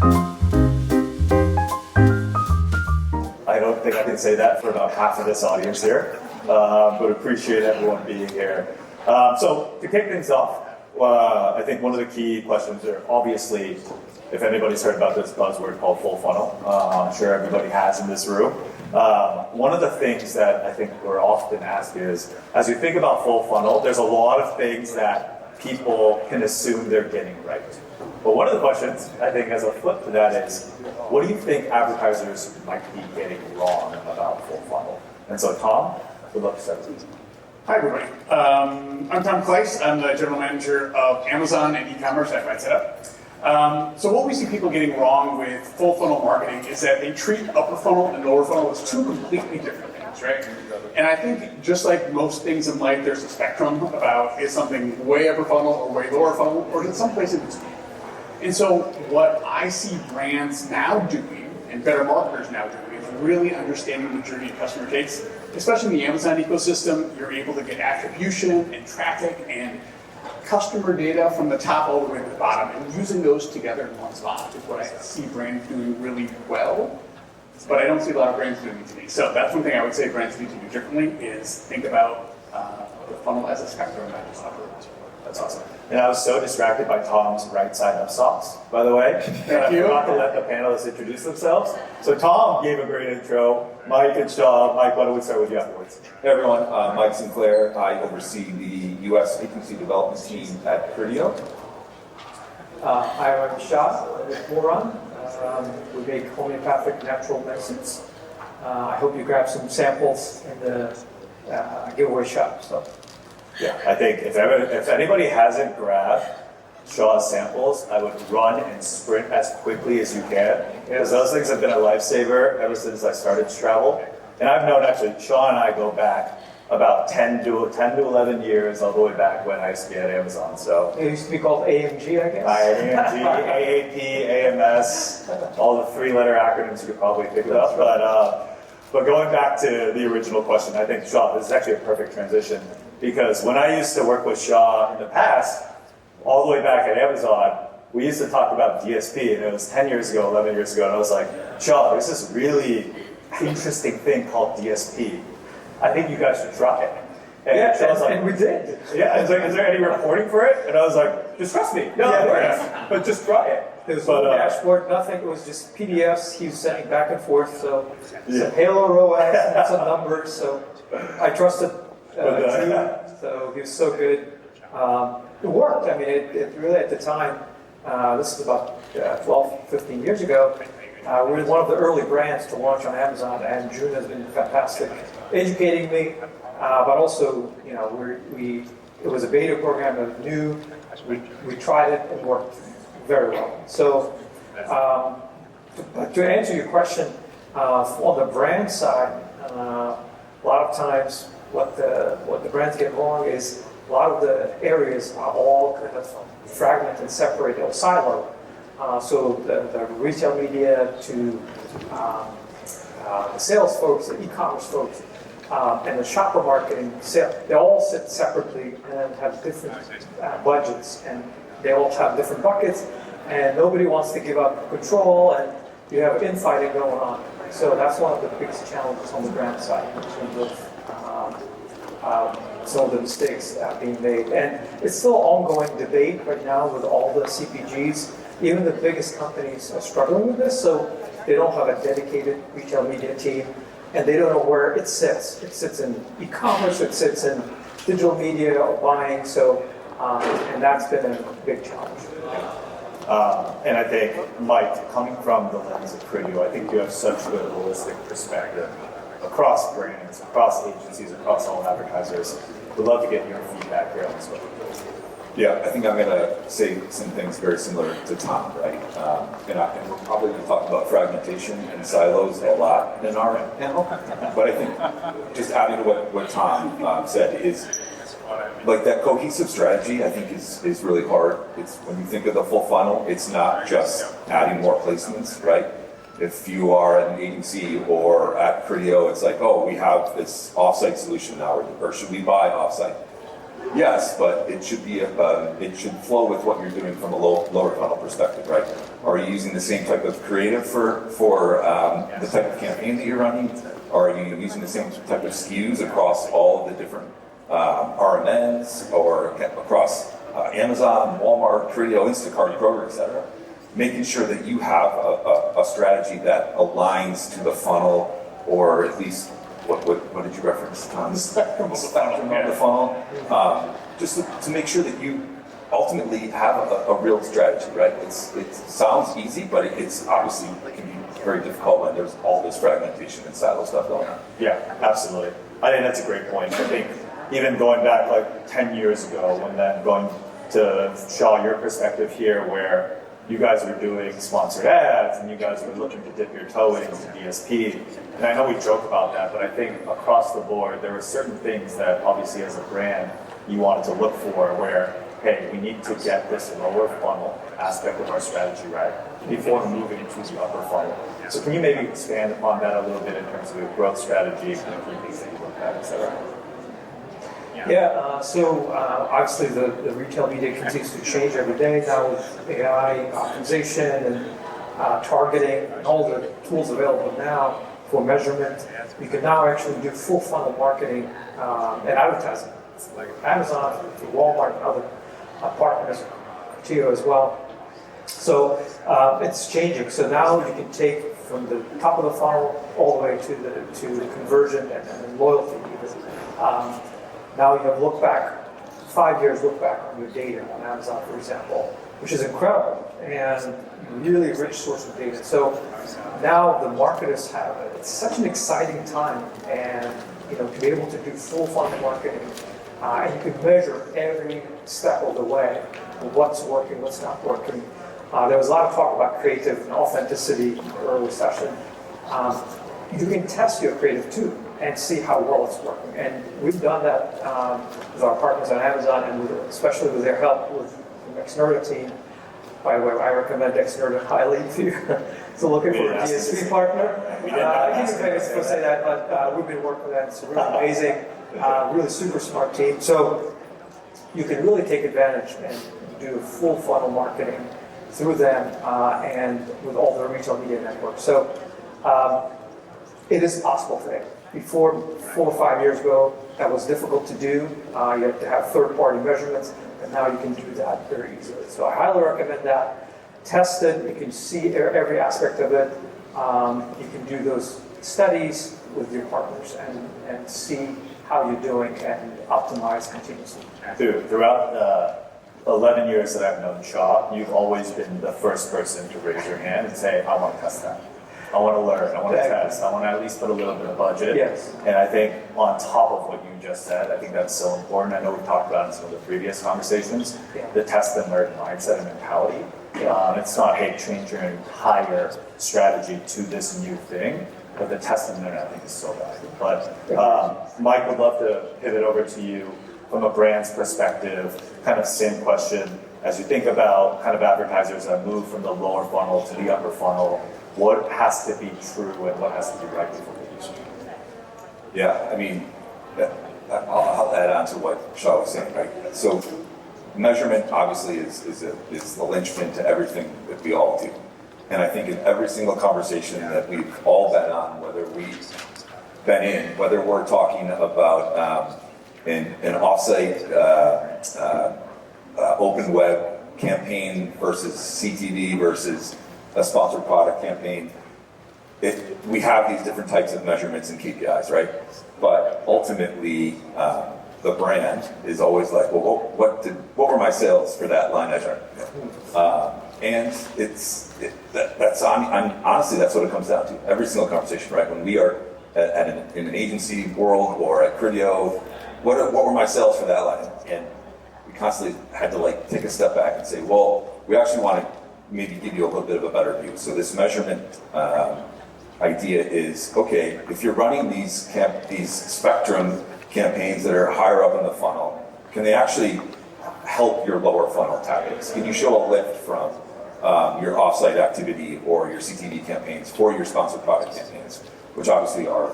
I don't think I can say that for about half of this audience here, but appreciate everyone being here. So to kick things off, I think one of the key questions are obviously, if anybody's heard about this buzzword called full funnel, I'm sure everybody has in this room. One of the things that I think we're often asked is, as you think about full funnel, there's a lot of things that people can assume they're getting right. But one of the questions, I think, as a flip to that is, what do you think advertisers might be getting wrong about full funnel? And so, Tom, we'd love to start with you. Hi, everybody. I'm Tom Kleiss. I'm the general manager of Amazon and e-commerce at Criteo. So what we see people getting wrong with full funnel marketing is that they treat upper funnel and lower funnel as two completely different things, right? And I think just like most things in life, there's a spectrum about is something way upper funnel or way lower funnel, or is it someplace in between? And so what I see brands now doing, and better marketers now doing, is really understanding the journey a customer takes. Especially in the Amazon ecosystem, you're able to get attribution and traffic and customer data from the top all the way to the bottom, and using those together in one spot is what I see brands doing really well, but I don't see a lot of brands doing it today. So that's one thing I would say brands need to do differently is think about the funnel as a spectrum, not just upper. That's awesome. And I was so distracted by Tom's right side up socks, by the way. Thank you. I forgot to let the panelists introduce themselves. So Tom gave a great intro. Mike and Shaw. Mike, why don't we start with you afterwards? Hey everyone, Mike Sinclair. I oversee the U.S. agency development team at Criteo. I'm Shah with Boiron. We make homeopathic natural medicines. I hope you grab some samples in the giveaway shop. So. Yeah, I think if anybody hasn't grabbed Shaw's samples, I would run and sprint as quickly as you can, because those things have been a lifesaver ever since I started to travel. And I've known actually, Shaw and I go back about 10 to 11 years, all the way back when I used to be at Amazon. So It used to be called AMG, I guess. AMG, AAP, AMS, all the three-letter acronyms you could probably pick it up. But going back to the original question, I think, Shaw, this is actually a perfect transition. Because when I used to work with Shaw in the past, all the way back at Amazon, we used to talk about DSP, and it was 10 years ago, 11 years ago, and I was like, Shaw, there's this really interesting thing called DSP. I think you guys should try it. And Yeah, Shaw's like, and we did. Yeah, it's like, is there any reporting for it? And I was like, just trust me. No, Yeah, it works, yeah. but just try it. There was no dashboard, nothing. It was just PDFs he was sending back and forth. So some Halo ROAS and some numbers. So I trusted Joon. So he was so good. It worked. I mean, it really at the time, this is about 12, 15 years ago, we were one of the early brands to launch on Amazon, and Joon has been fantastic, educating me, but also, you know, it was a beta program that was new. We tried it and worked very well. So, but to answer your question, on the brand side, a lot of times what the brands get wrong is a lot of the areas are all kind of fragmented, separated, or siloed. So the retail media to the sales folks, the e-commerce folks, and the shopper marketing, they all sit separately and have different budgets, and they all have different buckets, and nobody wants to give up control, and you have infighting going on. So that's one of the biggest challenges on the brand side in terms of some of the mistakes being made. And it's still an ongoing debate right now with all the CPGs. Even the biggest companies are struggling with this, so they don't have a dedicated retail media team, and they don't know where it sits. It sits in e-commerce, it sits in digital media or buying, so, and that's been a big challenge. And I think, Mike, coming from the lens of Criteo, I think you have such a holistic perspective across brands, across agencies, across all advertisers. We'd love to get your feedback here on this one. Yeah, I think I'm going to say some things very similar to Tom, right? And we're probably going to talk about fragmentation and silos a lot in our panel. But I think just adding to what Tom said is, like, that cohesive strategy, I think is really hard. It's when you think of the full funnel, it's not just adding more placements, right? If you are an agency or at Criteo, it's like, oh, we have this offsite solution now, or should we buy offsite? Yes, but it should be it should flow with what you're doing from a lower funnel perspective, right? Are you using the same type of creative for the type of campaign that you're running? Are you using the same type of SKUs across all of the different RMNs or across Amazon, Walmart, Criteo, Instacart, Kroger, etc.? Making sure that you have a strategy that aligns to the funnel, or at least what did you reference, Tom? The spectrum of the funnel. Just to make sure that you ultimately have a real strategy, right? It sounds easy, but it's obviously it can be very difficult when there's all this fragmentation and silo stuff going on. Yeah, absolutely. I think that's a great point. I think even going back like 10 years ago, and then going to Shaw, your perspective here, where you guys were doing sponsored ads and you guys were looking to dip your toe into DSP. And I know we joke about that, but I think across the board, there were certain things that obviously as a brand, you wanted to look for where, hey, we need to get this lower funnel aspect of our strategy right before moving to the upper funnel. So can you maybe expand upon that a little bit in terms of your growth strategy, kind of key things that you look at, et cetera? So obviously the retail media continues to change every day now with AI optimization and targeting and all the tools available now for measurement. You can now actually do full funnel marketing and advertising, like Amazon, Walmart, and other partners, Criteo as well. So it's changing. So now you can take from the top of the funnel all the way to the conversion and loyalty. Now you have look back, 5 years look back on your data on Amazon, for example, which is incredible and really rich source of data. So now the marketers have it. It's such an exciting time, and to be able to do full funnel marketing, and you can measure every step of the way, what's working, what's not working. There was a lot of talk about creative and authenticity in the early session. You can test your creative too and see how well it's working. And we've done that with our partners on Amazon, and especially with their help with the Xnurta team. By the way, I recommend Xnurta highly if you're still looking for a DSP partner. I can't even say that, but we've been working with them. It's really amazing, really super smart team. So you can really take advantage and do full funnel marketing through them and with all the retail media networks. So it is possible today. Before 4 or 5 years ago, that was difficult to do. You had to have third-party measurements, and now you can do that very easily. So I highly recommend that. Test it. You can see every aspect of it. You can do those studies with your partners and see how you're doing and optimize continuously. Throughout the 11 years that I've known Shaw, you've always been the first person to raise your hand and say, I want to test that. I want to learn, I want to test, I want to at least put a little bit of budget. Yes. And I think on top of what you just said, I think that's so important. I know we talked about it in some of the previous conversations, the test and learn mindset and mentality. It's not, hey, change your entire strategy to this new thing, but the test and learn, I think, is so valuable. But Mike, would love to pivot over to you from a brand's perspective, kind of same question. As you think about kind of advertisers that move from the lower funnel to the upper funnel, what has to be true and what has to be right before they do so? Yeah, I mean, I'll add on to what Shaw was saying, right? So measurement obviously is the linchpin to everything that we all do. And I think in every single conversation that we've all been on, whether we've been in, whether we're talking about an offsite open web campaign versus CTV versus a sponsored product campaign, we have these different types of measurements and KPIs, right? But ultimately, the brand is always like, well, what were my sales for that line item? And honestly, that's what it comes down to. Every single conversation, right? When we are in an agency world or at Criteo, what were my sales for that line item? And we constantly had to take a step back and say, well, we actually want to maybe give you a little bit of a better view. So this measurement idea is, okay, if you're running these spectrum campaigns that are higher up in the funnel, can they actually help your lower funnel tactics? Can you show a lift from your offsite activity or your CTV campaigns for your sponsored product campaigns, which obviously are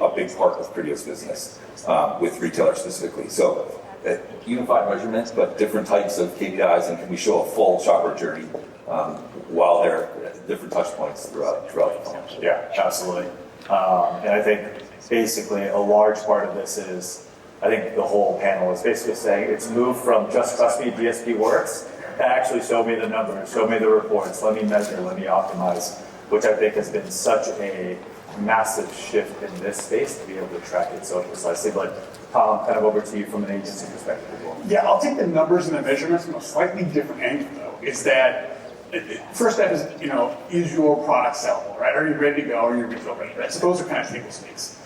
a big part of Criteo's business with retailers specifically. So unified measurements, but different types of KPIs, and can we show a full shopper journey while they're at different touch points throughout the funnel? Yeah, absolutely. And I think basically a large part of this is, I think the whole panel is basically saying it's moved from just trust me, DSP works, to actually show me the numbers, show me the reports, let me measure, let me optimize, which I think has been such a massive shift in this space to be able to track it so precisely. But Tom, kind of over to you from an agency perspective as well. Yeah, I'll take the numbers and the measurements from a slightly different angle though, is that first step is, is your product sellable, right? Are you ready to go? Are you retail ready, right? So those are kind of table stakes.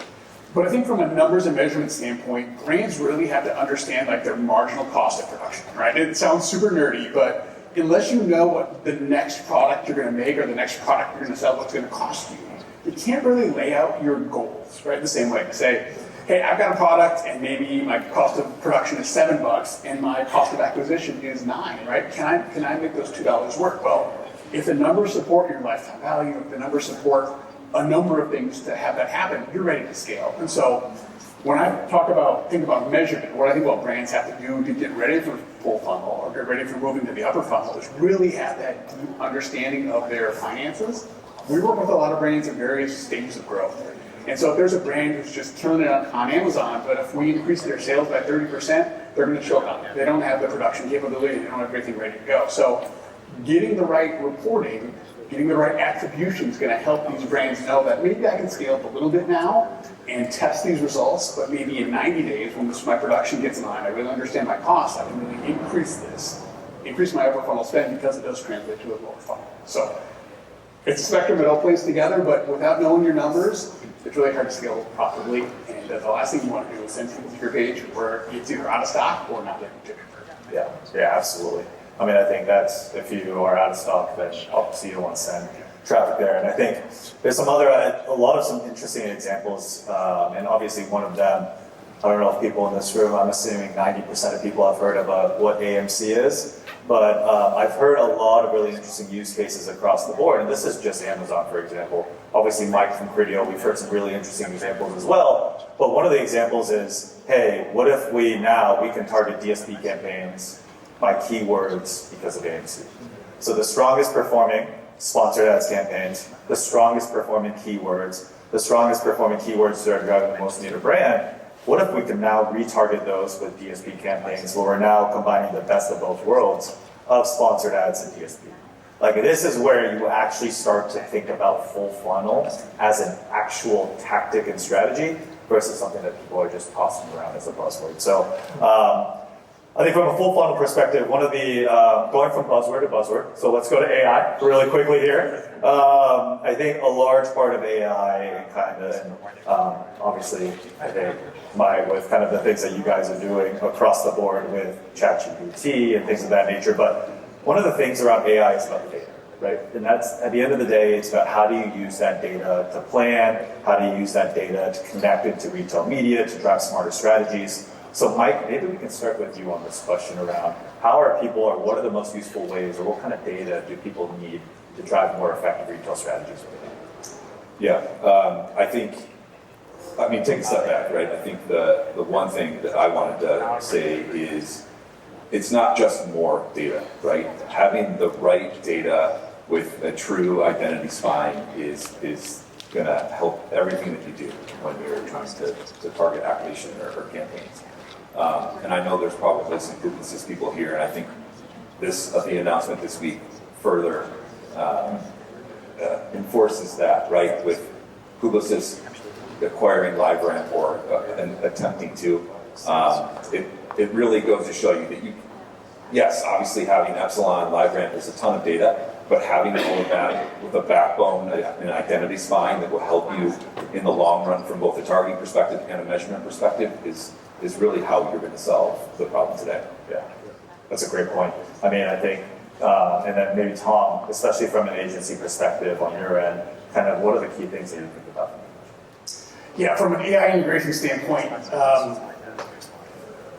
But I think from a numbers and measurement standpoint, brands really have to understand like their marginal cost of production, right? It sounds super nerdy, but unless you know what the next product you're going to make or the next product you're going to sell, what's going to cost you, you can't really lay out your goals, right? The same way to say, hey, I've got a product and maybe my cost of production is $7 and my cost of acquisition is $9, right? Can I make those $2 work? Well, if the numbers support your lifetime value, if the numbers support a number of things to have that happen, you're ready to scale. And so when I think about measurement, what I think about brands have to do to get ready for full funnel or get ready for moving to the upper funnel is really have that deep understanding of their finances. We work with a lot of brands at various stages of growth. And so if there's a brand who's just killing it on Amazon, but if we increase their sales by 30%, they're going to choke on it. They don't have the production capability, they don't have everything ready to go. So getting the right reporting, getting the right attribution is going to help these brands know that maybe I can scale up a little bit now and test these results, but maybe in 90 days when my production gets in line, I really understand my costs, I can really increase my upper funnel spend because it does translate to a lower funnel. So it's a spectrum it all plays together, but without knowing your numbers, it's really hard to scale profitably. And the last thing you want to do is send people to your page where it's either out of stock or not getting to convert. Yeah, absolutely. I mean, I think that's, if you are out of stock, then obviously you don't want to send traffic there. And I think there's a lot of some interesting examples, and obviously one of them, I don't know if people in this room, I'm assuming 90% of people have heard of what AMC is, but I've heard a lot of really interesting use cases across the board, and this is just Amazon, for example. Obviously, Mike from Criteo, we've heard some really interesting examples as well, but one of the examples is, hey, what if we can target DSP campaigns by keywords because of AMC. So the strongest performing sponsored ads campaigns, the strongest performing keywords that are driving the most new to brand, what if we can now retarget those with DSP campaigns where we're now combining the best of both worlds of sponsored ads and DSP? Like, this is where you actually start to think about full funnel as an actual tactic and strategy versus something that people are just tossing around as a buzzword. So I think from a full funnel perspective, one of the, going from buzzword to buzzword, so let's go to AI really quickly here. I think a large part of AI kind of, obviously, I think with kind of the things that you guys are doing across the board with ChatGPT and things of that nature, but one of the things around AI is about data, right? And that's, at the end of the day, it's about how do you use that data to plan, how do you use that data to connect it to retail media, to drive smarter strategies. So Mike, maybe we can start with you on this question around how are people, or what are the most useful ways, or what kind of data do people need to drive more effective retail strategies? Yeah, I mean, take a step back, right? I think the one thing that I wanted to say is it's not just more data, right? Having the right data with a true identity spine is going to help everything that you do when you're trying to target activation or campaigns. And I know there's probably some Publicis people here, and I think the announcement this week further enforces that, right? With Publicis acquiring LiveRamp or attempting to, it really goes to show you that yes, obviously having Epsilon, LiveRamp is a ton of data, but having all of that with a backbone, an identity spine that will help you in the long run from both a targeting perspective and a measurement perspective is really how you're going to solve the problem today. Yeah, that's a great point. I mean, I think, and then maybe Tom, especially from an agency perspective on your end, kind of what are the key things that you think about? Yeah, from an AI integration standpoint,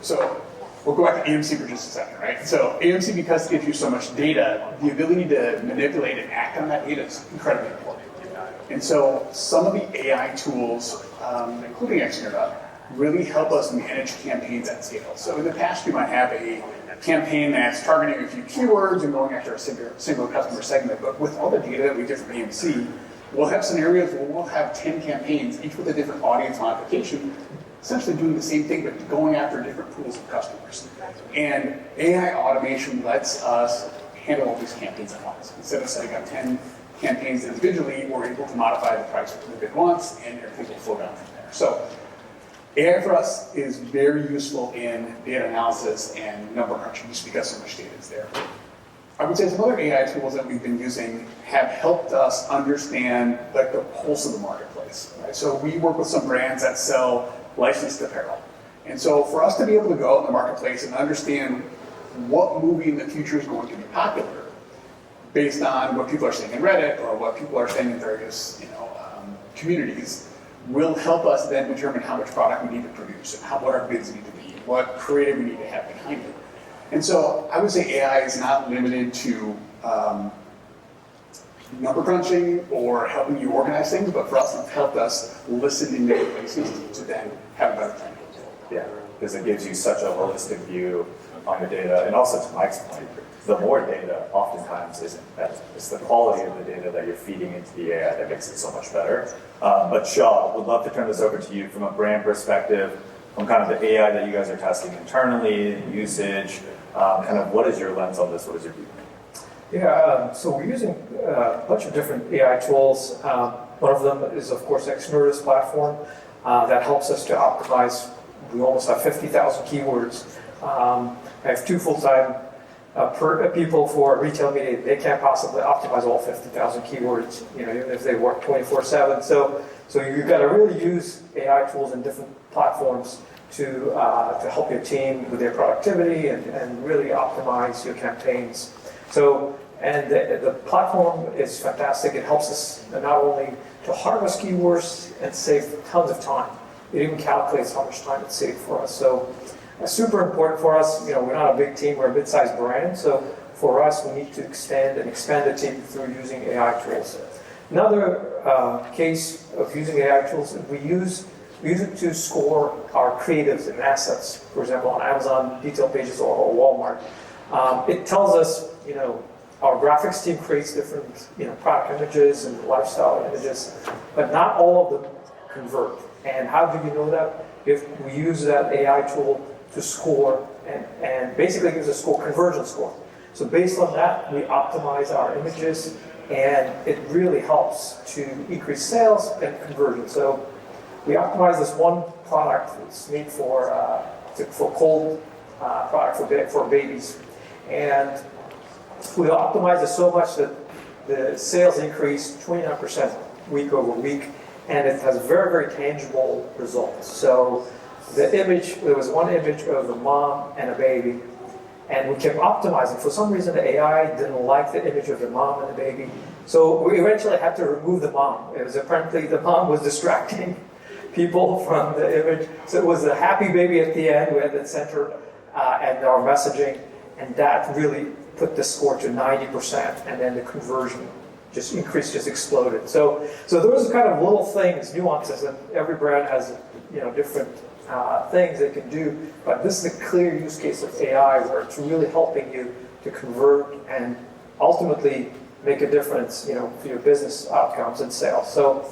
so we'll go back to AMC for just a second, right? So AMC, because it gives you so much data, the ability to manipulate and act on that data is incredibly important. And so some of the AI tools, including Xnurta, really help us manage campaigns at scale. So in the past, you might have a campaign that's targeting a few keywords and going after a single customer segment, but with all the data that we get from AMC, we'll have scenarios where we'll have 10 campaigns, each with a different audience modification, essentially doing the same thing, but going after different pools of customers. And AI automation lets us handle all these campaigns at once. Instead of setting up 10 campaigns individually, we're able to modify the price of the bid once, and everything will flow down from there. So AI for us is very useful in data analysis and number crunching, just because so much data is there. I would say some other AI tools that we've been using have helped us understand like the pulse of the marketplace. Right? So we work with some brands that sell licensed apparel. And so for us to be able to go out in the marketplace and understand what movie in the future is going to be popular based on what people are saying in Reddit or what people are saying in various communities will help us then determine how much product we need to produce and what our bids need to be, what creative we need to have behind it. And so I would say AI is not limited to number crunching or helping you organize things, but for us, it's helped us listen in many places to then have a better plan. Yeah, because it gives you such a holistic view on the data. And also to Mike's point, the more data oftentimes isn't better. It's the quality of the data that you're feeding into the AI that makes it so much better. But Shaw, would love to turn this over to you from a brand perspective, from kind of the AI that you guys are testing internally, usage, kind of what is your lens on this? What is your view? Yeah, so we're using a bunch of different AI tools. One of them is, of course, Xnurta's platform that helps us to optimize. We almost have 50,000 keywords. I have 2 full-time people for retail media. They can't possibly optimize all 50,000 keywords, even if they work 24/7. So you've got to really use AI tools in different platforms to help your team with their productivity and really optimize your campaigns. So, and the platform is fantastic. It helps us not only to harvest keywords and save tons of time, it even calculates how much time it saved for us. So super important for us. We're not a big team, we're a mid-sized brand. So for us, we need to expand the team through using AI tools. Another case of using AI tools, we use it to score our creatives and assets. For example, on Amazon detail pages or Walmart. It tells us, our graphics team creates different, product images and lifestyle images, but not all of them convert. And how do you know that? If we use that AI tool to score and basically gives a conversion score. So based on that, we optimize our images, and it really helps to increase sales and conversion. So we optimize this one product. It's made for cold product for babies, and we optimize it so much that the sales increased 29% week over week, and it has very, very tangible results. So there was one image of the mom and a baby, and we kept optimizing. For some reason, the AI didn't like the image of the mom and the baby, so we eventually had to remove the mom. It was apparently the mom was distracting people from the image. So it was a happy baby at the end. We had the center and our messaging, and that really put the score to 90%, and then the conversion just exploded. So those are kind of little things, nuances, and every brand has different things they can do. But this is a clear use case of AI where it's really helping you to convert and ultimately make a difference, for your business outcomes and sales. So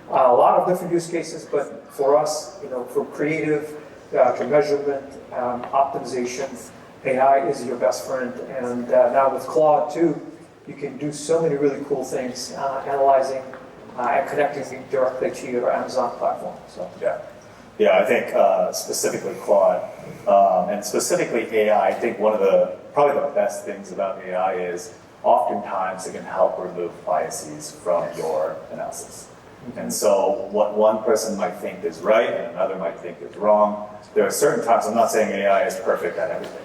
a lot of different use cases, but for us, for creative, to measurement, optimization, AI is your best friend. And now with Claude too, you can do so many really cool things, analyzing and connecting directly to your Amazon platform. So Yeah, I think specifically Claude and specifically AI, I think one of probably the best things about AI is oftentimes it can help remove biases from your analysis. And so what one person might think is right and another might think is wrong. There are certain times, I'm not saying AI is perfect at everything,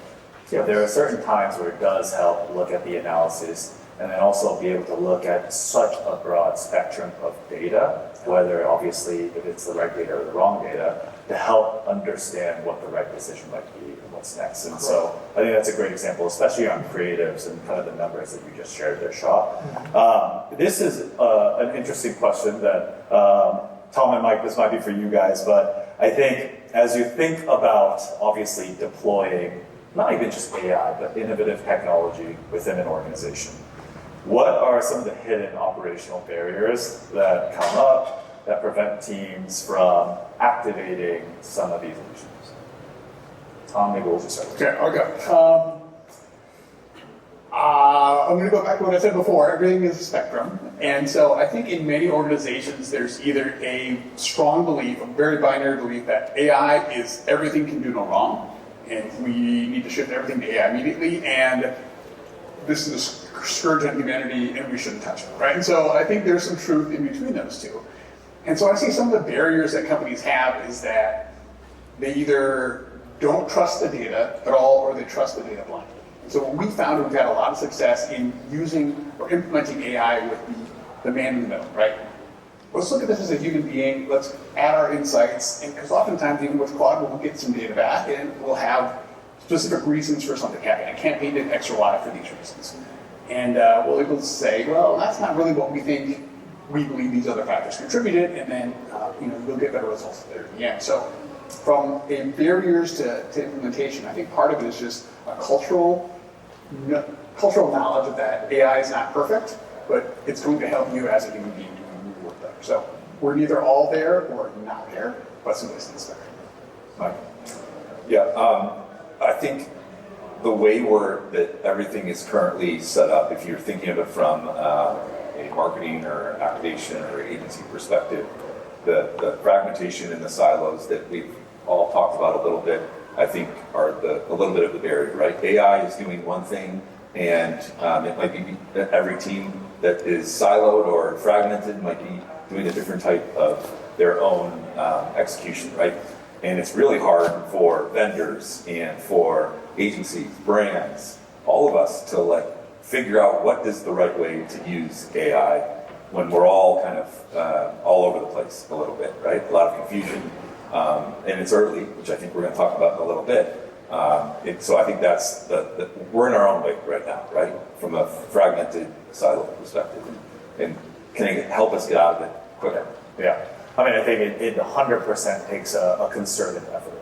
but there are certain times where it does help look at the analysis and then also be able to look at such a broad spectrum of data, whether obviously if it's the right data or the wrong data, to help understand what the right decision might be and what's next. And so I think that's a great example, especially on creatives and kind of the numbers that you just shared there, Shaw. This is an interesting question that, Tom and Mike, this might be for you guys, but I think as you think about obviously deploying not even just AI, but innovative technology within an organization, what are some of the hidden operational barriers that come up that prevent teams from activating some of these initiatives? Tom, maybe we'll just start with you. Okay, I'll go. I'm going to go back to what I said before. Everything is a spectrum. And so I think in many organizations, there's either a strong belief, a very binary belief that AI is everything can do no wrong, and we need to shift everything to AI immediately, and this is a scourge on humanity, and we shouldn't touch it, right? And so I think there's some truth in between those two. And so I see some of the barriers that companies have is that they either don't trust the data at all, or they trust the data blindly. So what we found, we've had a lot of success in using or implementing AI with the man in the middle, right? Let's look at this as a human being, let's add our insights, and because oftentimes even with Claude, we'll get some data back and we'll have specific reasons for something happening. I campaign did X or Y for these reasons. And we'll able to say, well, that's not really what we think, we believe these other factors contributed, and then we'll get better results there at the end. So from barriers to implementation, I think part of it is just a cultural knowledge that AI is not perfect, but it's going to help you as a human being to work better. So we're neither all there or not there, but someplace in the spectrum. Mike? Yeah, I think the way that everything is currently set up, if you're thinking of it from a marketing or activation or agency perspective, the fragmentation and the silos that we've all talked about a little bit, I think are a little bit of the barrier, right? AI is doing one thing, and it might be that every team that is siloed or fragmented might be doing a different type of their own execution, right? And it's really hard for vendors and for agencies, brands, all of us to figure out what is the right way to use AI when we're all kind of all over the place a little bit, right? A lot of confusion. And it's early, which I think we're going to talk about in a little bit. So I think that's we're in our own way right now, right? From a fragmented silo perspective. And can it help us get out of it quicker? Yeah. I mean, I think it 100% takes a concerted effort.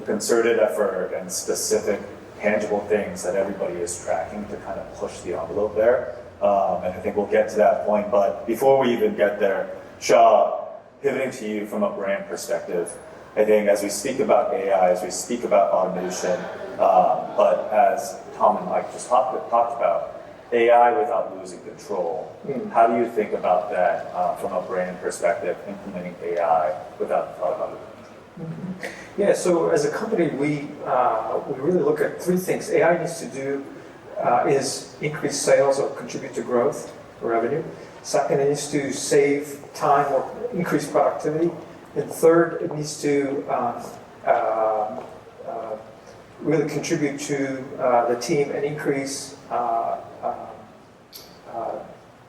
Concerted effort and specific, tangible things that everybody is tracking to kind of push the envelope there. And I think we'll get to that point. But before we even get there, Shaw, pivoting to you from a brand perspective, I think as we speak about AI, as we speak about automation, but as Tom and Mike just talked about, AI without losing control. How do you think about that from a brand perspective, implementing AI without the thought about it? Yeah, so as a company, we really look at three things. AI needs to do is increase sales or contribute to growth or revenue. Second, it needs to save time or increase productivity. And third, it needs to really contribute to the team and increase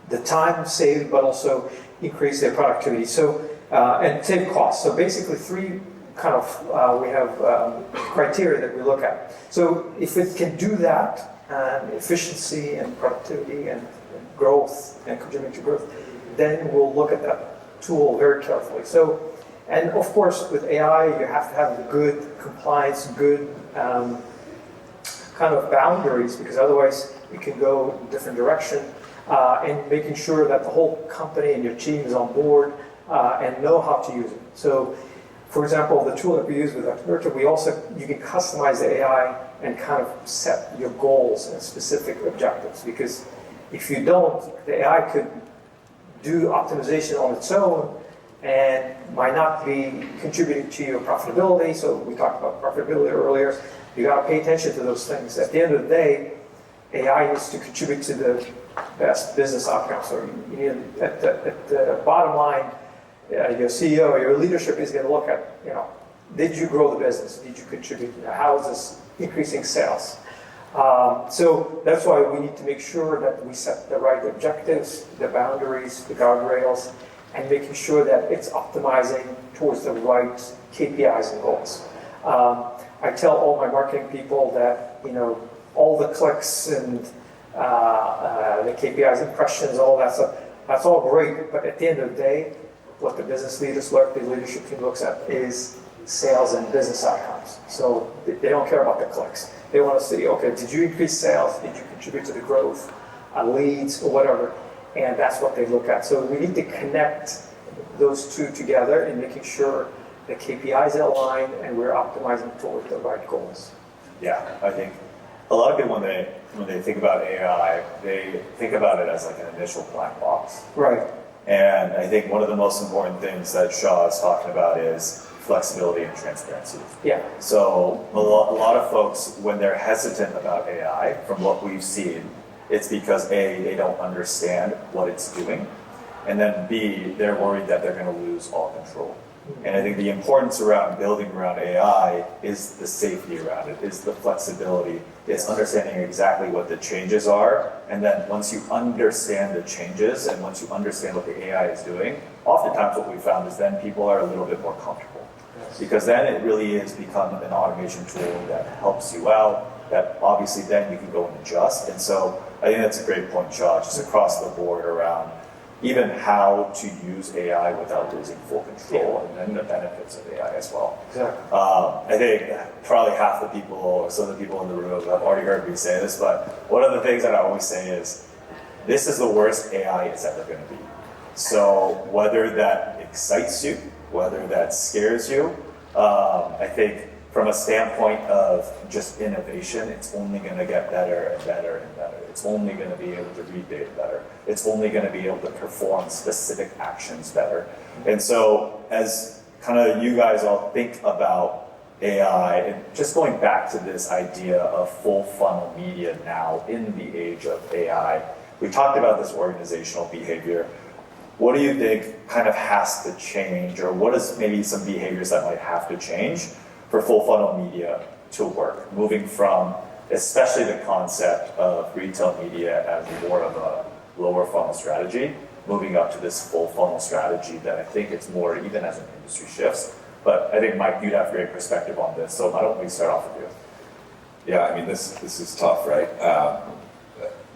the time saved, but also increase their productivity. So and save costs. So basically, three kind of we have criteria that we look at. So if it can do that, and efficiency and productivity and growth and contribute to growth, then we'll look at that tool very carefully. So, and of course, with AI, you have to have good compliance, good kind of boundaries, because otherwise it can go in a different direction. And making sure that the whole company and your team is on board and know how to use it. So, for example, the tool that we use with Xnurta, you can customize the AI and kind of set your goals and specific objectives. Because if you don't, the AI could do optimization on its own and might not be contributing to your profitability. So we talked about profitability earlier. You got to pay attention to those things. At the end of the day, AI needs to contribute to the best business outcomes. So at the bottom line, your CEO or your leadership is going to look at, did you grow the business? Did you contribute? How is this increasing sales? So that's why we need to make sure that we set the right objectives, the boundaries, the guardrails, and making sure that it's optimizing towards the right KPIs and goals. I tell all my marketing people that, all the clicks and the KPIs, impressions, all that stuff, that's all great, but at the end of the day, what the business leaders look, the leadership team looks at is sales and business outcomes. So they don't care about the clicks. They want to see, okay, did you increase sales? Did you contribute to the growth, leads, or whatever? And that's what they look at. So we need to connect those two together and making sure the KPIs are aligned and we're optimizing toward the right goals. Yeah, I think a lot of people when they think about AI, they think about it as like an initial black box. Right. And I think one of the most important things that Shaw is talking about is flexibility and transparency. Yeah. So a lot of folks, when they're hesitant about AI, from what we've seen, it's because A, they don't understand what it's doing, and then B, they're worried that they're going to lose all control. And I think the importance around building around AI is the safety around it, is the flexibility, it's understanding exactly what the changes are, and then once you understand the changes and once you understand what the AI is doing, oftentimes what we found is then people are a little bit more comfortable. Because then it really is become an automation tool that helps you out, that obviously then you can go and adjust. And so I think that's a great point, Shaw, just across the board around even how to use AI without losing full control, and then the benefits of AI as well. Exactly. I think probably half the people, or some of the people in the room have already heard me say this, but one of the things that I always say is, this is the worst AI is ever going to be. So whether that excites you, whether that scares you, I think from a standpoint of just innovation, it's only going to get better and better and better. It's only going to be able to read data better. It's only going to be able to perform specific actions better. And so as kind of you guys all think about AI, and just going back to this idea of full funnel media now in the age of AI, we talked about this organizational behavior. What do you think kind of has to change, or what is maybe some behaviors that might have to change for full funnel media to work, moving from especially the concept of retail media as more of a lower funnel strategy, moving up to this full funnel strategy that I think it's more even as an industry shifts. But I think, Mike, you'd have great perspective on this, so why don't we start off with you? Yeah, I mean, this is tough, right?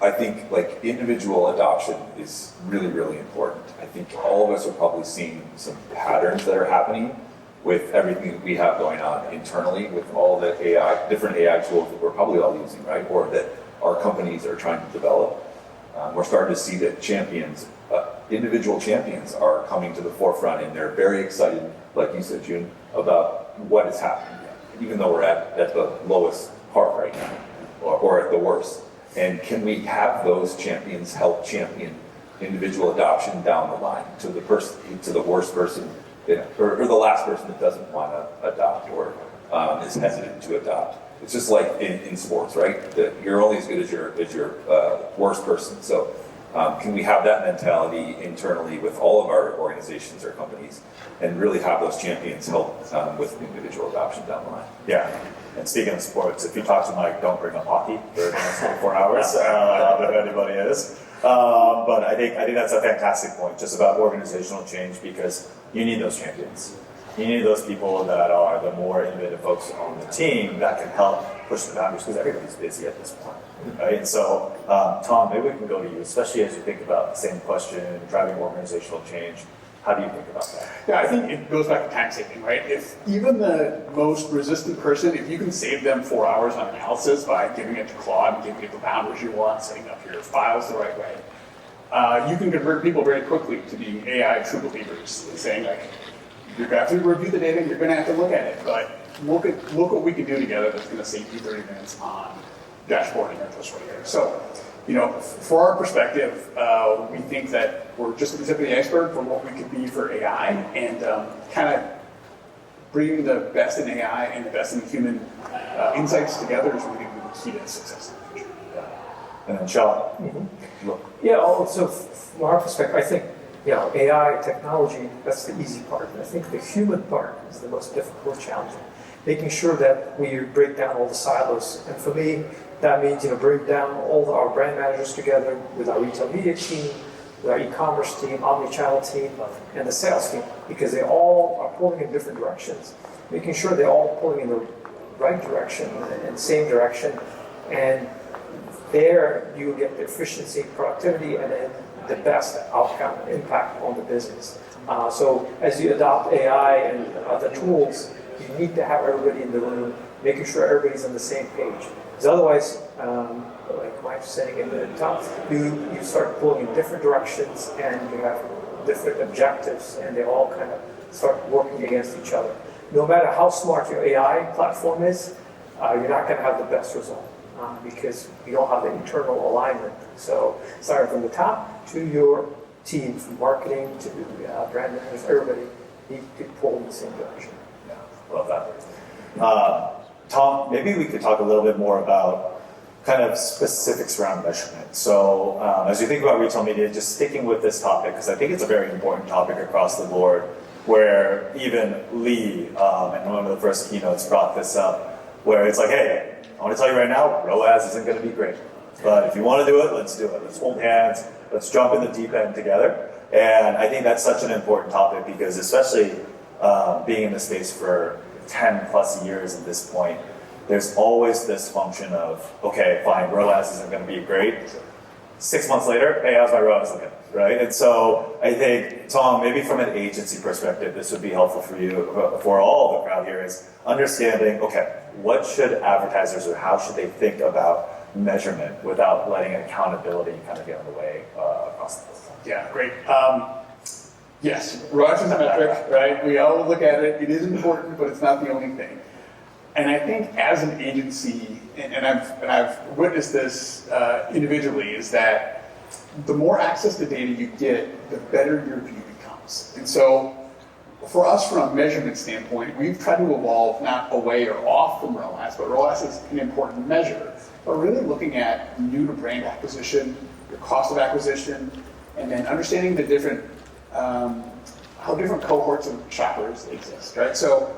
I think like individual adoption is really, really important. I think all of us are probably seeing some patterns that are happening with everything that we have going on internally, with all the AI, different AI tools that we're probably all using, right? Or that our companies are trying to develop. We're starting to see that champions, individual champions are coming to the forefront, and they're very excited, like you said, Joon, about what is happening, even though we're at the lowest part right now, or at the worst. And can we have those champions help champion individual adoption down the line to the person, to the worst person, or the last person that doesn't want to adopt or is hesitant to adopt? It's just like in sports, right? That you're only as good as your worst person. So can we have that mentality internally with all of our organizations or companies, and really have those champions help with individual adoption down the line? Yeah. And speaking of sports, if you talk to Mike, don't bring up hockey for the next 24 hours, if anybody is. But I think that's a fantastic point, just about organizational change, because you need those champions. You need those people that are the more innovative folks on the team that can help push the boundaries, because everybody's busy at this point, right? And so, Tom, maybe we can go to you, especially as you think about the same question, driving organizational change. How do you think about that? Yeah, I think it goes back to time saving, right? If even the most resistant person, if you can save them 4 hours on analysis by giving it to Claude and giving it the boundaries you want, setting up your files the right way, you can convert people very quickly to being AI true believers, and saying like, you're going to have to review the data, you're going to have to look at it, but look what we can do together that's going to save you 30 minutes on dashboarding or this right here. So, for our perspective, we think that we're just at the tip of the iceberg for what we could be for AI, and kind of bringing the best in AI and the best in human insights together is really the key to success in the future. And then Shaw. Yeah, also from our perspective, I think AI technology, that's the easy part. I think the human part is the most difficult, challenging. Making sure that we break down all the silos. And for me, that means bring down all our brand managers together with our retail media team, with our e-commerce team, omni-channel team, and the sales team, because they all are pulling in different directions. Making sure they're all pulling in the right direction and same direction, and there you get the efficiency, productivity, and then the best outcome and impact on the business. So as you adopt AI and other tools, you need to have everybody in the room, making sure everybody's on the same page. Because otherwise, like Mike's saying in the top, you start pulling in different directions and you have different objectives and they all kind of start working against each other. No matter how smart your AI platform is, you're not going to have the best result because you don't have the internal alignment. So starting from the top to your team, from marketing to brand managers, everybody need to pull in the same direction. Yeah, love that. Tom, maybe we could talk a little bit more about kind of specifics around measurement. So as you think about retail media, just sticking with this topic, because I think it's a very important topic across the board, where even Lee, in one of the first keynotes, brought this up, where it's like, hey, I want to tell you right now, ROAS isn't going to be great. But if you want to do it, let's do it. Let's hold hands. Let's jump in the deep end together. And I think that's such an important topic because especially being in the space for 10 plus years at this point, there's always this function of, okay, fine, ROAS isn't going to be great. 6 months later, hey, how's my ROAS looking, right? And so I think, Tom, maybe from an agency perspective, this would be helpful for you, for all of the crowd here, is understanding, okay, what should advertisers or how should they think about measurement without letting accountability kind of get in the way across the board? Yeah, great. Yes, ROAS is a metric, right? We all look at it. It is important, but it's not the only thing. And I think as an agency, and I've witnessed this individually, is that the more access to data you get, the better your view becomes. And so for us, from a measurement standpoint, we've tried to evolve not away or off from ROAS, but ROAS is an important measure. But really looking at new to brand acquisition, your cost of acquisition, and then understanding the different, how different cohorts of shoppers exist, right? So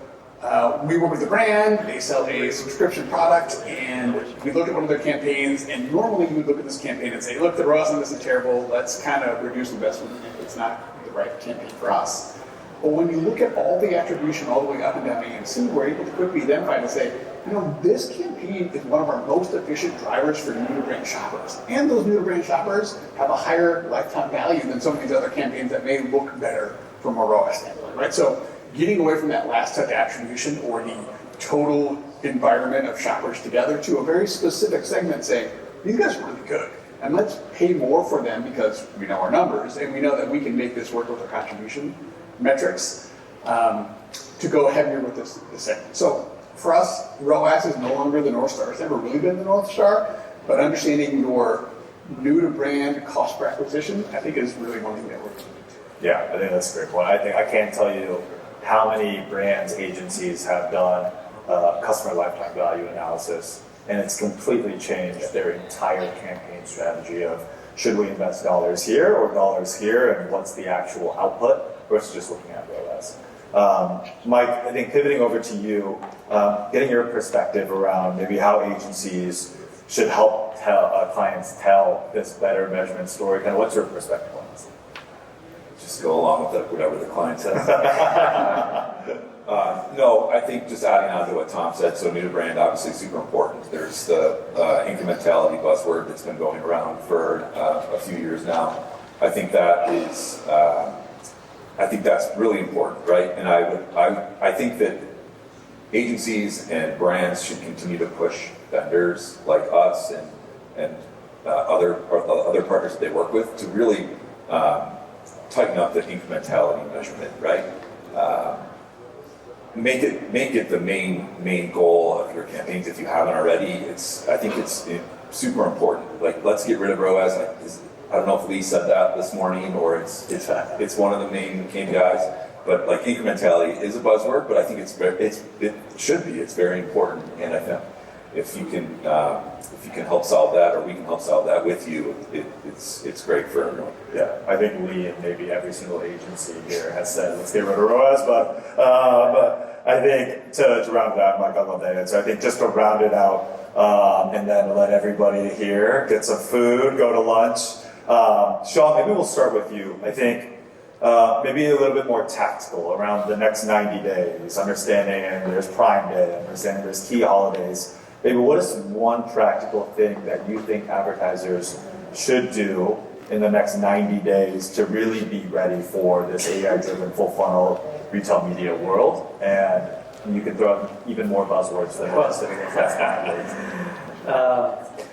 we work with the brand, they sell a subscription product, and we look at one of their campaigns, and normally you would look at this campaign and say, look, the ROAS on this is terrible, let's kind of reduce investment, it's not the right campaign for us. But when you look at all the attribution all the way up and down AMC, we're able to quickly identify and say, you know, this campaign is one of our most efficient drivers for new-to-brand shoppers. And those new-to-brand shoppers have a higher lifetime value than some of these other campaigns that may look better from a ROAS standpoint, right? So getting away from that last touch attribution or the total environment of shoppers together to a very specific segment saying, these guys are really good. And let's pay more for them because we know our numbers and we know that we can make this work with our contribution metrics to go heavier with this segment. So for us, ROAS is no longer the North Star. It's never really been the North Star, but understanding your new to brand cost per acquisition, I think is really one thing that we're doing. Yeah, I think that's a great point. I think I can't tell you how many brands, agencies have done customer lifetime value analysis, and it's completely changed their entire campaign strategy of should we invest dollars here or dollars here, and what's the actual output versus just looking at ROAS. Mike, I think pivoting over to you, getting your perspective around maybe how agencies should help clients tell this better measurement story. Kind of what's your perspective on this? Just go along with whatever the client says. No, I think just adding on to what Tom said, so new to brand, obviously super important. There's the incrementality buzzword that's been going around for a few years now. I think that is, I think that's really important, right? And I think that agencies and brands should continue to push vendors like us and other partners that they work with to really tighten up the incrementality measurement, right? Make it the main goal of your campaigns if you haven't already. I think it's super important. Like, let's get rid of ROAS. I don't know if Lee said that this morning or it's one of the main guys. But like incrementality is a buzzword, but I think it should be. It's very important, and I think if you can help solve that, or we can help solve that with you, it's great for everyone. Yeah, I think Lee and maybe every single agency here has said let's get rid of ROAS, but I think to round it out, Mike, I love that answer. I think just to round it out, and then let everybody here get some food, go to lunch. Sean, maybe we'll start with you. I think maybe a little bit more tactical around the next 90 days, understanding there's Prime Day, understanding there's key holidays. Maybe what is one practical thing that you think advertisers should do in the next 90 days to really be ready for this AI-driven full funnel retail media world? And And you can throw in even more buzzwords than just sitting in class.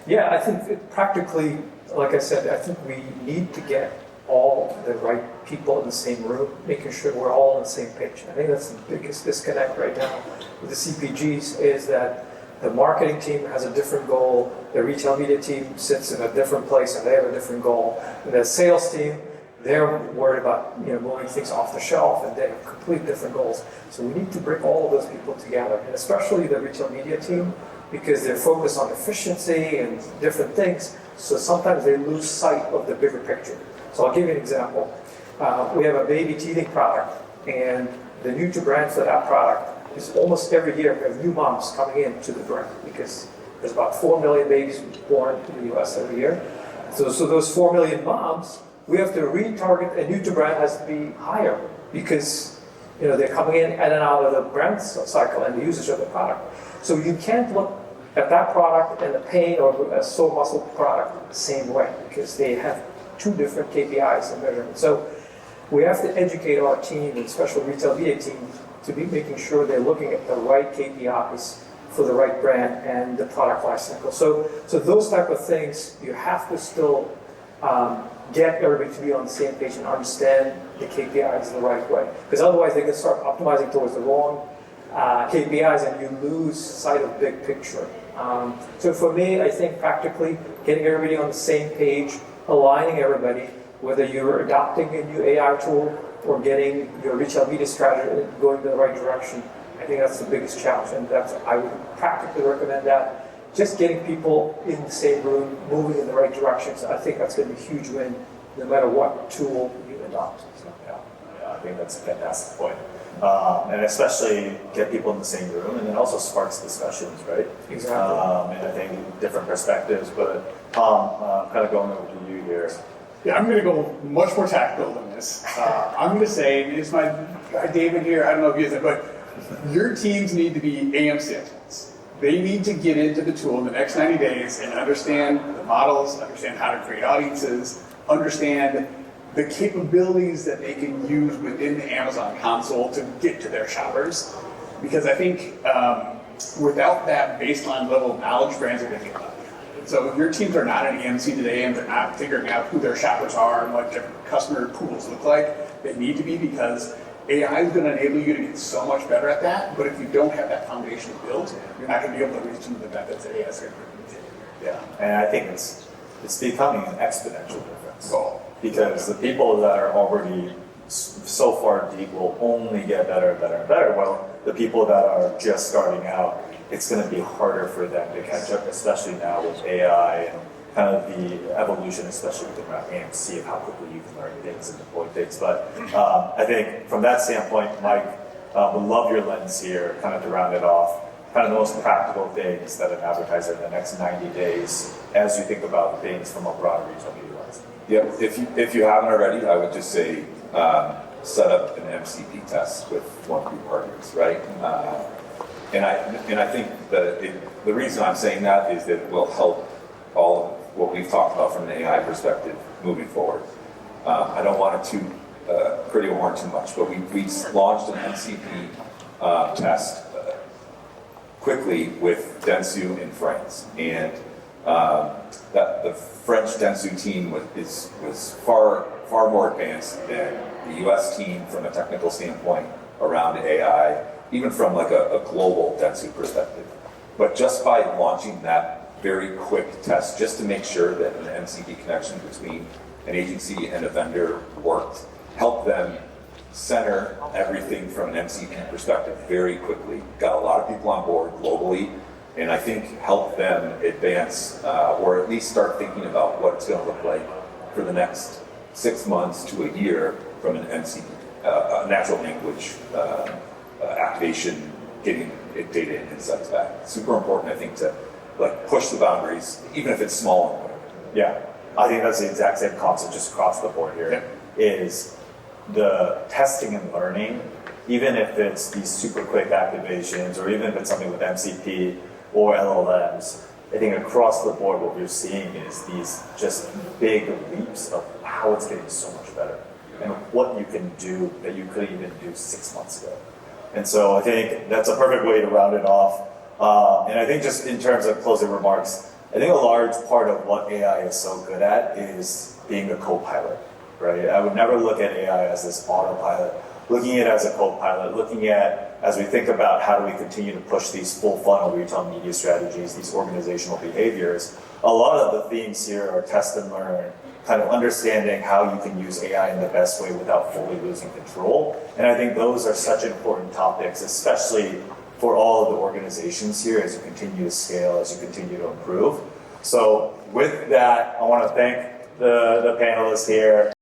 Yeah, I think practically, like I said, I think we need to get all the right people in the same room, making sure we're all on the same page. I think that's the biggest disconnect right now with the CPGs is that the marketing team has a different goal, the retail media team sits in a different place and they have a different goal. And the sales team, they're worried about moving things off the shelf and they have completely different goals. So we need to bring all of those people together, and especially the retail media team, because they're focused on efficiency and different things. So sometimes they lose sight of the bigger picture. So I'll give you an example. We have a baby teething product, and the new to brand for that product is almost every year we have new moms coming into the brand because there's about 4 million babies born in the US every year. So those 4 million moms, we have to retarget, and new to brand has to be higher because they're coming in and out of the brand cycle and the usage of the product. So you can't look at that product and the pain or a sore muscle product the same way because they have two different KPIs and measurements. So we have to educate our team, and especially retail media team, to be making sure they're looking at the right KPIs for the right brand and the product lifecycle. So those type of things, you have to still get everybody to be on the same page and understand the KPIs the right way. Because otherwise they can start optimizing towards the wrong KPIs and you lose sight of the big picture. So for me, I think practically getting everybody on the same page, aligning everybody, whether you're adopting a new AI tool or getting your retail media strategy going in the right direction, I think that's the biggest challenge. And I would practically recommend that. Just getting people in the same room, moving in the right direction. So I think that's going to be a huge win no matter what tool you adopt. So, Yeah, I think that's a fantastic point. And especially get people in the same room, and it also sparks discussions, right? Exactly. And I think different perspectives. But Tom, kind of going over to you here. Yeah, I'm going to go much more tactical than this. I'm going to say, it's my guy David here, I don't know if you guys, but your teams need to be AM salesmen. They need to get into the tool in the next 90 days and understand the models, understand how to create audiences, understand the capabilities that they can use within the Amazon console to get to their shoppers. Because I think without that baseline level of knowledge, brands are going to get left. So if your teams are not at EMC today and they're not figuring out who their shoppers are and what their customer pools look like, they need to be, because AI is going to enable you to get so much better at that. But if you don't have that foundation built, you're not going to be able to reach some of the benefits that AI is going to bring to you. Yeah, and I think it's becoming an exponential difference. So, Because the people that are already so far deep will only get better and better and better. Well, the people that are just starting out, it's going to be harder for them to catch up, especially now with AI and kind of the evolution, especially with around AMC, of how quickly you can learn things and deploy things. But I think from that standpoint, Mike, would love your lens here, kind of to round it off. Kind of the most practical things that an advertiser in the next 90 days, as you think about things from a broader retail media lens. Yep. If you haven't already, I would just say set up an MCP test with one of your partners, right? And I think the reason I'm saying that is that it will help all of what we've talked about from an AI perspective moving forward. I don't want to toot Criteo horn too much, but we launched an MCP test quickly with Dentsu in France, and that the French Dentsu team was far more advanced than the US team from a technical standpoint around AI, even from like a global Dentsu perspective. But just by launching that very quick test, just to make sure that an MCP connection between an agency and a vendor worked, helped them center everything from an MCP perspective very quickly. Got a lot of people on board globally, and I think helped them advance or at least start thinking about what it's going to look like for the next 6 months to a year from an MCP, natural language activation, getting data and insights back. Super important, I think, to like push the boundaries, even if it's small. Yeah, I think that's the exact same concept just across the board here. Is the testing and learning, even if it's these super quick activations, or even if it's something with MCP or LLMs, I think across the board what we're seeing is these just big leaps of how it's getting so much better and what you can do that you couldn't even do 6 months ago. And so I think that's a perfect way to round it off. And I think just in terms of closing remarks, I think a large part of what AI is so good at is being a co-pilot, right? I would never look at AI as this autopilot. Looking at it as a co-pilot, looking at, as we think about how do we continue to push these full funnel retail media strategies, these organizational behaviors, a lot of the themes here are test and learn, kind of understanding how you can use AI in the best way without fully losing control. And I think those are such important topics, especially for all of the organizations here as you continue to scale, as you continue to improve. So with that, I want to thank the panelists here.